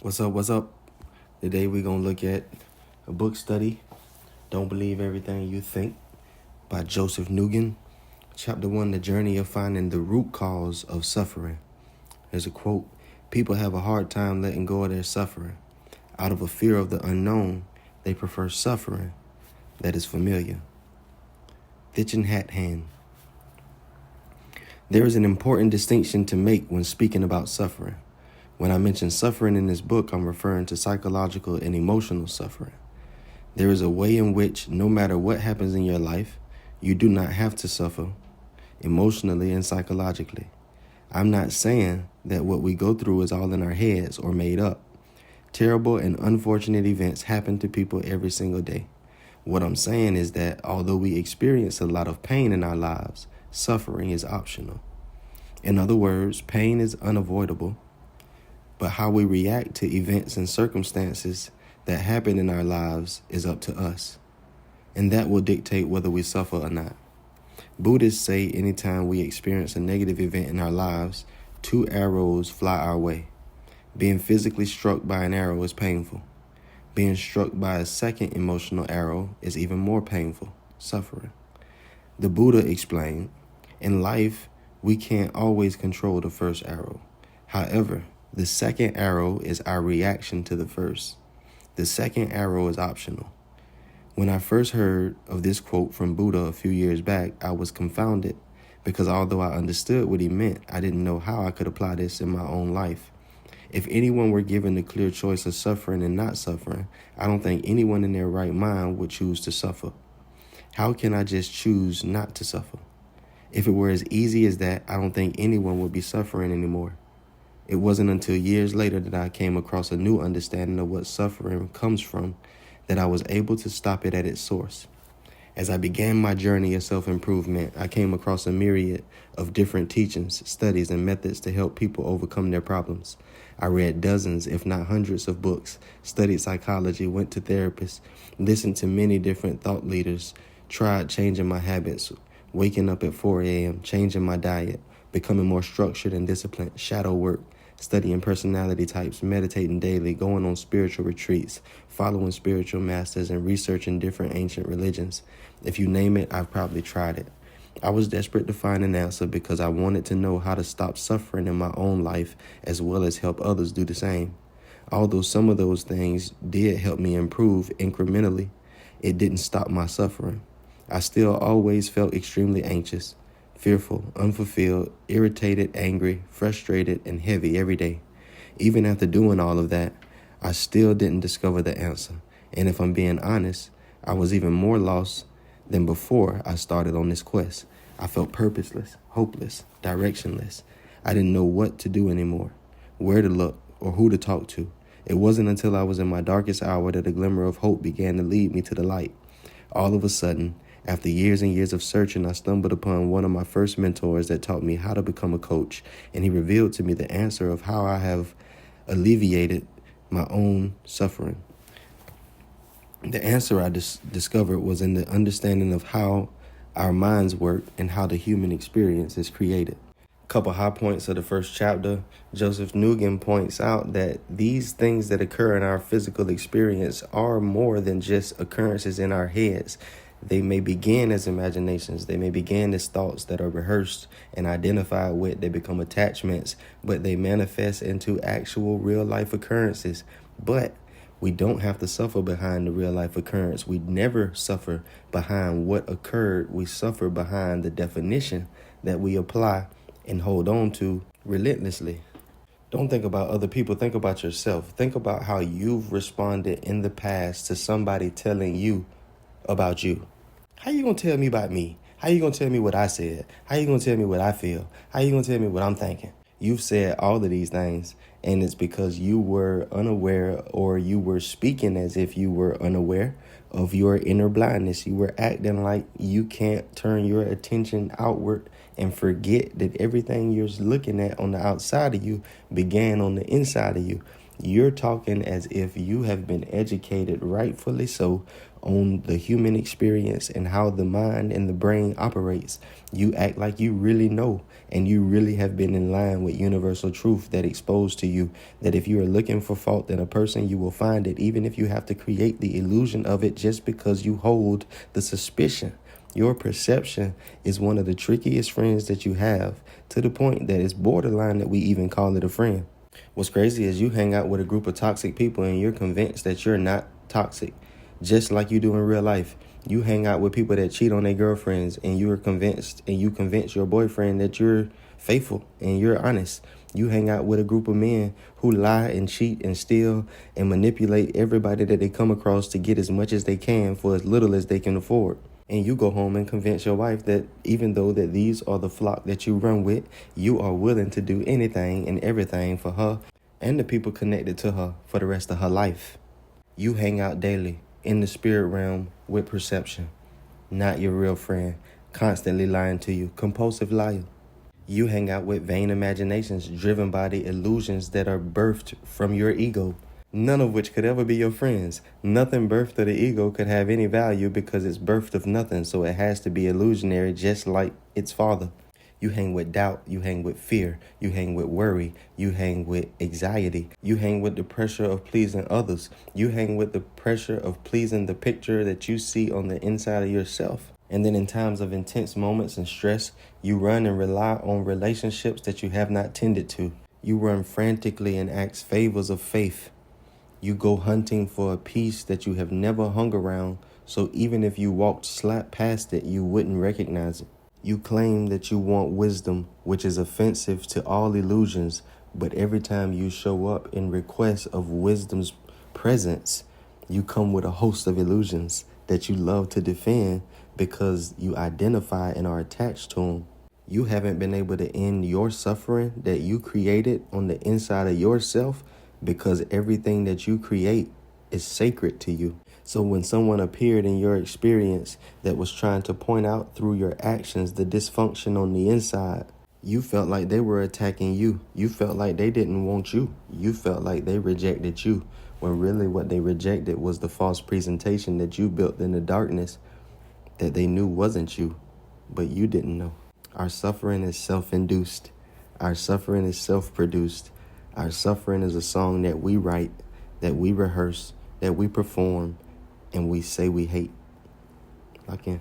What's up? What's up? Today we're going to look at a book study, Don't Believe Everything You Think, by Joseph NYUGEN. Chapter 1, The Journey of Finding the Root Cause of Suffering. There's a quote, "People have a hard time letting go of their suffering. Out of a fear of the unknown, they prefer suffering that is familiar." Thich Nhat Hanh. There is an important distinction to make when speaking about suffering. When I mention suffering in this book, I'm referring to psychological and emotional suffering. There is a way in which, no matter what happens in your life, you do not have to suffer emotionally and psychologically. I'm not saying that what we go through is all in our heads or made up. Terrible and unfortunate events happen to people every single day. What I'm saying is that although we experience a lot of pain in our lives, suffering is optional. In other words, pain is unavoidable, but how we react to events and circumstances that happen in our lives is up to us, and that will dictate whether we suffer or not. Buddhists say anytime we experience a negative event in our lives, 2 arrows fly our way. Being physically struck by an arrow is painful. Being struck by a second emotional arrow is even more painful, suffering. The Buddha explained, in life, we can't always control the first arrow. However, the second arrow is our reaction to the first. The second arrow is optional. When I first heard of this quote from Buddha a few years back, I was confounded because although I understood what he meant, I didn't know how I could apply this in my own life. If anyone were given the clear choice of suffering and not suffering, I don't think anyone in their right mind would choose to suffer. How can I just choose not to suffer? If it were as easy as that, I don't think anyone would be suffering anymore. It wasn't until years later that I came across a new understanding of what suffering comes from that I was able to stop it at its source. As I began my journey of self-improvement, I came across a myriad of different teachings, studies, and methods to help people overcome their problems. I read dozens, if not hundreds of books, studied psychology, went to therapists, listened to many different thought leaders, tried changing my habits, waking up at 4 a.m., changing my diet, becoming more structured and disciplined, shadow work, studying personality types, meditating daily, going on spiritual retreats, following spiritual masters, and researching different ancient religions. If you name it, I've probably tried it. I was desperate to find an answer because I wanted to know how to stop suffering in my own life as well as help others do the same. Although some of those things did help me improve incrementally, it didn't stop my suffering. I still always felt extremely anxious, fearful, unfulfilled, irritated, angry, frustrated, and heavy every day. Even after doing all of that, I still didn't discover the answer. And if I'm being honest, I was even more lost than before I started on this quest. I felt purposeless, hopeless, directionless. I didn't know what to do anymore, where to look, or who to talk to. It wasn't until I was in my darkest hour that a glimmer of hope began to lead me to the light. All of a sudden, after years and years of searching, I stumbled upon one of my first mentors that taught me how to become a coach, and he revealed to me the answer of how I have alleviated my own suffering. The answer I discovered was in the understanding of how our minds work and how the human experience is created. A couple high points of the first chapter. Joseph NYUGEN points out that these things that occur in our physical experience are more than just occurrences in our heads. They may begin as imaginations. They may begin as thoughts that are rehearsed and identified with. They become attachments, but they manifest into actual real-life occurrences. But we don't have to suffer behind the real-life occurrence. We never suffer behind what occurred. We suffer behind the definition that we apply and hold on to relentlessly. Don't think about other people. Think about yourself. Think about how you've responded in the past to somebody telling you about you. How you gonna tell me about me? How you gonna tell me what I said? How you gonna tell me what I feel? How you gonna tell me what I'm thinking? You've said all of these things, and it's because you were unaware, or you were speaking as if you were unaware of your inner blindness. You were acting like you can't turn your attention outward and forget that everything you're looking at on the outside of you began on the inside of you. You're talking as if you have been educated, rightfully so, on the human experience and how the mind and the brain operates. You act like you really know, and you really have been in line with universal truth that exposed to you that if you are looking for fault in a person, you will find it, even if you have to create the illusion of it just because you hold the suspicion. Your perception is one of the trickiest friends that you have, to the point that it's borderline that we even call it a friend. What's crazy is you hang out with a group of toxic people and you're convinced that you're not toxic, just like you do in real life. You hang out with people that cheat on their girlfriends and you're convinced, and you convince your boyfriend that you're faithful and you're honest. You hang out with a group of men who lie and cheat and steal and manipulate everybody that they come across to get as much as they can for as little as they can afford. And you go home and convince your wife that even though that these are the flock that you run with, you are willing to do anything and everything for her and the people connected to her for the rest of her life. You hang out daily in the spirit realm with perception, not your real friend, constantly lying to you, compulsive liar. You hang out with vain imaginations driven by the illusions that are birthed from your ego, none of which could ever be your friends. Nothing birthed of the ego could have any value because it's birthed of nothing, so it has to be illusionary just like its father. You hang with doubt, you hang with fear, you hang with worry, you hang with anxiety, you hang with the pressure of pleasing others, you hang with the pressure of pleasing the picture that you see on the inside of yourself. And then in times of intense moments and stress, you run and rely on relationships that you have not tended to. You run frantically and ask favors of faith. You go hunting for a peace that you have never hung around, so even if you walked slap past it, you wouldn't recognize it. You claim that you want wisdom, which is offensive to all illusions, but every time you show up in request of wisdom's presence, you come with a host of illusions that you love to defend because you identify and are attached to them. You haven't been able to end your suffering that you created on the inside of yourself because everything that you create is sacred to you. So when someone appeared in your experience that was trying to point out through your actions the dysfunction on the inside, you felt like they were attacking you. You felt like they didn't want you. You felt like they rejected you, when really what they rejected was the false presentation that you built in the darkness that they knew wasn't you, but you didn't know. Our suffering is self-induced. Our suffering is self-produced. Our suffering is a song that we write, that we rehearse, that we perform, and we say we hate. Lock in.